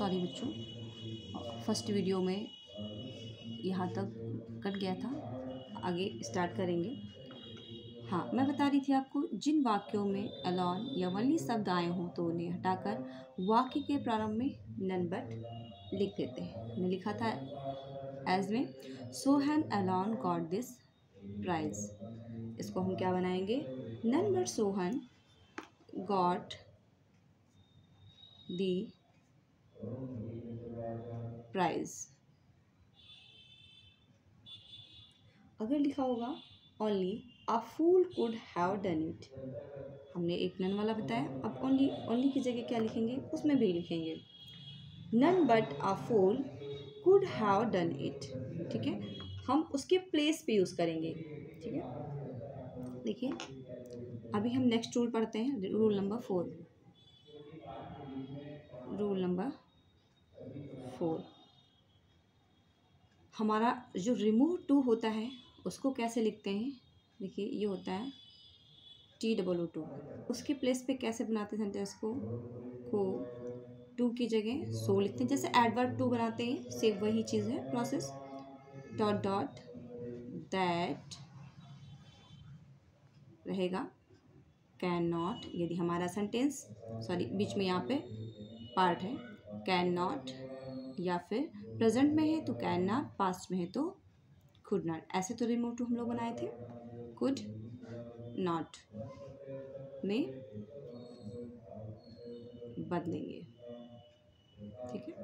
Sorry बच्चों, first video में यहाँ तक कट गया था, आगे स्टार्ट करेंगे। हाँ, मैं बता रही थी आपको, जिन वाक्यों में अलॉन या वनली शब्द आए हों तो उन्हें हटाकर वाक्य के प्रारंभ में नन बट लिख देते हैं। मैंने लिखा था एज में Sohan alone got this prize. इसको हम क्या बनाएंगे? None but Sohan got the prize. अगर लिखा होगा only a fool could have done it, हमने एक नन वाला बताया, अब ओनली की जगह क्या लिखेंगे? उसमें भी लिखेंगे none but a fool could have done it. ठीक है, हम उसके प्लेस पे यूज़ करेंगे। ठीक है, देखिए अभी हम नेक्स्ट रूल पढ़ते हैं, रूल नंबर 4। रूल नंबर 4, हमारा जो रिमूव टू होता है उसको कैसे लिखते हैं? देखिए ये होता है TOO, उसके प्लेस पे कैसे बनाते हैं सेंटेंस को टू की जगह सो लिखते हैं, जैसे एडवर्ब टू बनाते हैं, सेम वही चीज़ है प्रोसेस। डॉट डॉट दैट रहेगा कैन नॉट, यदि हमारा सेंटेंस सॉरी बीच में यहाँ पे पार्ट है, कैन नॉट, या फिर प्रेजेंट में है तो कैन नॉट, पास्ट में है तो कुड नॉट। ऐसे तो रिमूव टू हम लोग बनाए थे, कुड नॉट में बदलेंगे। ठीक है,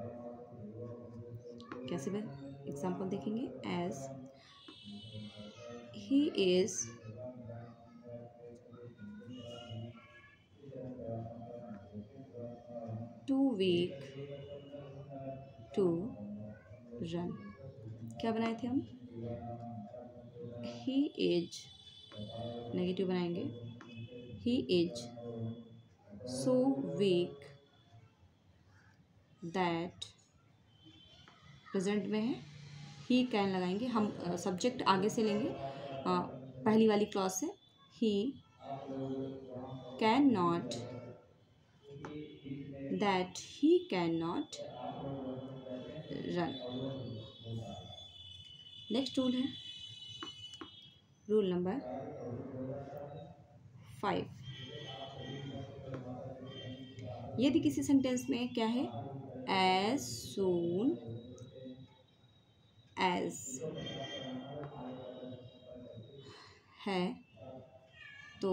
कैसे एग्जाम्पल देखेंगे? As he is too weak to run. क्या बनाए थे हम? ही इज, नेगेटिव बनाएंगे, he is so weak that, present में है, ही कैन लगाएंगे हम, सब्जेक्ट आगे से लेंगे पहली वाली क्लॉज से, he can not, that he can not run. Next rule है रूल नंबर 5। यदि किसी सेंटेंस में क्या है? एज सून एज है तो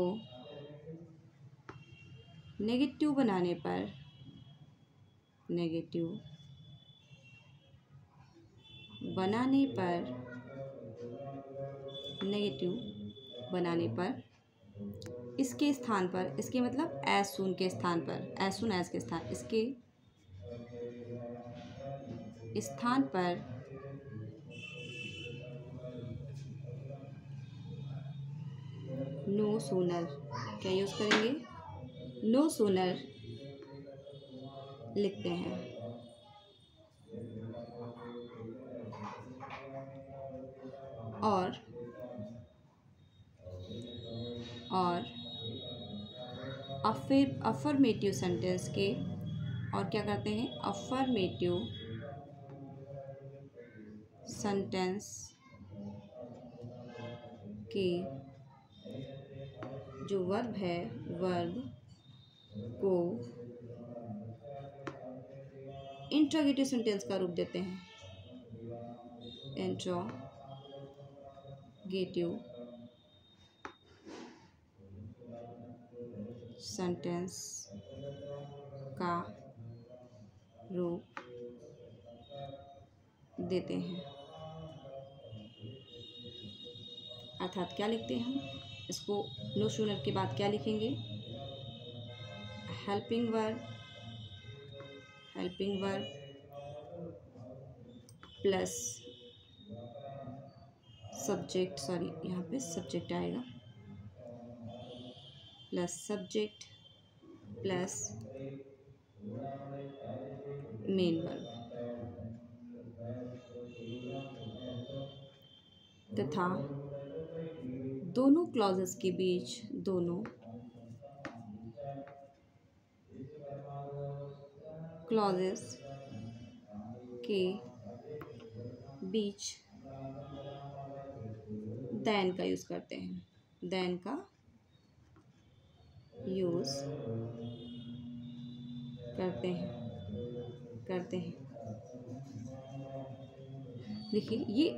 नेगेटिव बनाने पर, नेगेटिव बनाने पर, नेगेटिव बनाने पर इसके स्थान पर, इसके मतलब एज सून के स्थान पर, एज सून एज के स्थान, इसके स्थान पर नो सूनर क्या यूज़ करेंगे? नो सूनर लिखते हैं। और अफर्मेटिव सेंटेंस के, और क्या करते हैं? अफर्मेटिव सेंटेंस के जो वर्ब है, वर्ब को इंट्रोगेटिव सेंटेंस का रूप देते हैं। इंट्रोगेटिव सेंटेंस का रूप देते हैं। अर्थात क्या लिखते हैं हम इसको? नो सूनर के बाद क्या लिखेंगे? Helping verb, helping verb plus subject, sorry यहाँ पे सब्जेक्ट आएगा, plus subject plus main verb, तथा दोनों क्लॉजेस के बीच, दोनों क्लॉजेस के बीच देन का यूज़ करते हैं, देन का यूज़ करते हैं। देखिए ये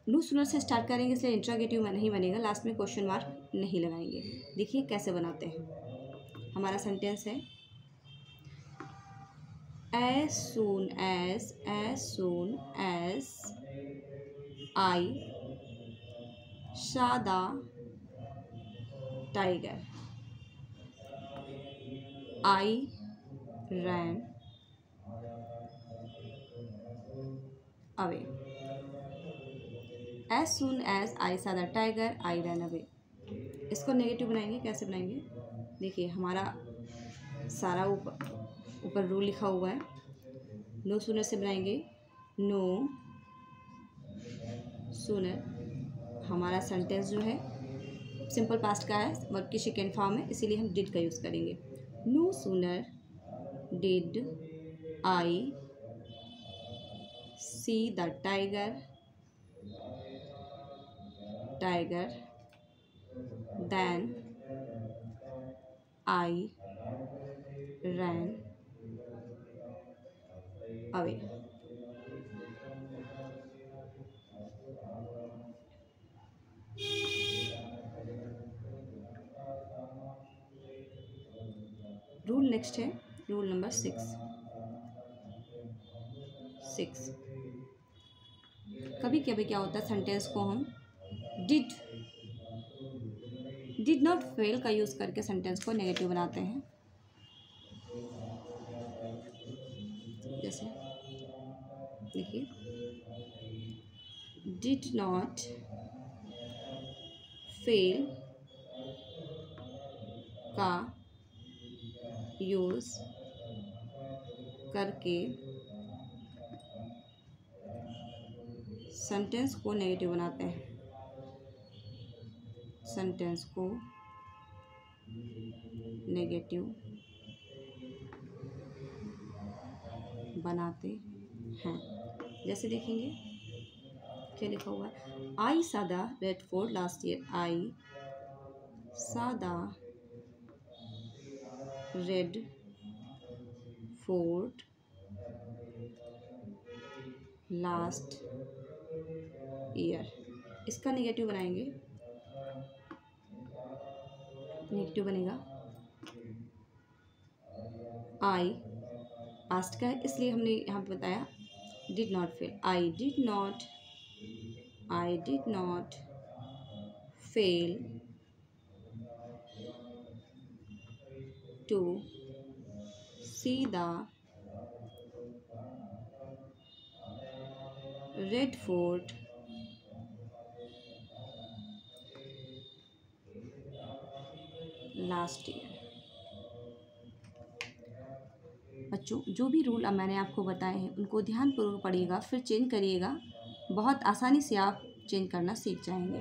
नो सूनर से स्टार्ट करेंगे इसलिए इंट्रोगेटिव में नहीं बनेगा, लास्ट में क्वेश्चन मार्क नहीं लगाएंगे। देखिए कैसे बनाते हैं। हमारा सेंटेंस है as soon as I saw the tiger, I ran away. As soon as I saw the tiger, I ran away. इसको नेगेटिव बनाएंगे, कैसे बनाएंगे? देखिए हमारा सारा ऊपर रूल लिखा हुआ है। नो सूनर से बनाएंगे, नो सूनर हमारा सेंटेंस जो है सिंपल पास्ट का है, वर्ब की सेकेंड फॉर्म है, इसीलिए हम डिड का यूज़ करेंगे। No sooner did I see the tiger than I ran away. Rule next है रूल नंबर 6। कभी कभी क्या होता है सेंटेंस को हम डिड नॉट फेल का यूज़ करके सेंटेंस को नेगेटिव बनाते हैं। जैसे देखिए डिड नॉट फेल का यूज़ करके सेंटेंस को नेगेटिव बनाते हैं, सेंटेंस को नेगेटिव बनाते हैं। जैसे देखेंगे क्या लिखा हुआ है, आई saw the red fort last year, I saw the red fort last year. इसका नेगेटिव बनाएंगे, नेगेटिव बनेगा आई पास्ट का है, इसलिए हमने यहाँ पे बताया did not fail, I did not fail to see the Red Fort last year. बच्चों जो भी रूल अब मैंने आपको बताए हैं उनको ध्यानपूर्वक पढ़िएगा, फिर चेंज करिएगा, बहुत आसानी से आप चेंज करना सीख जाएंगे।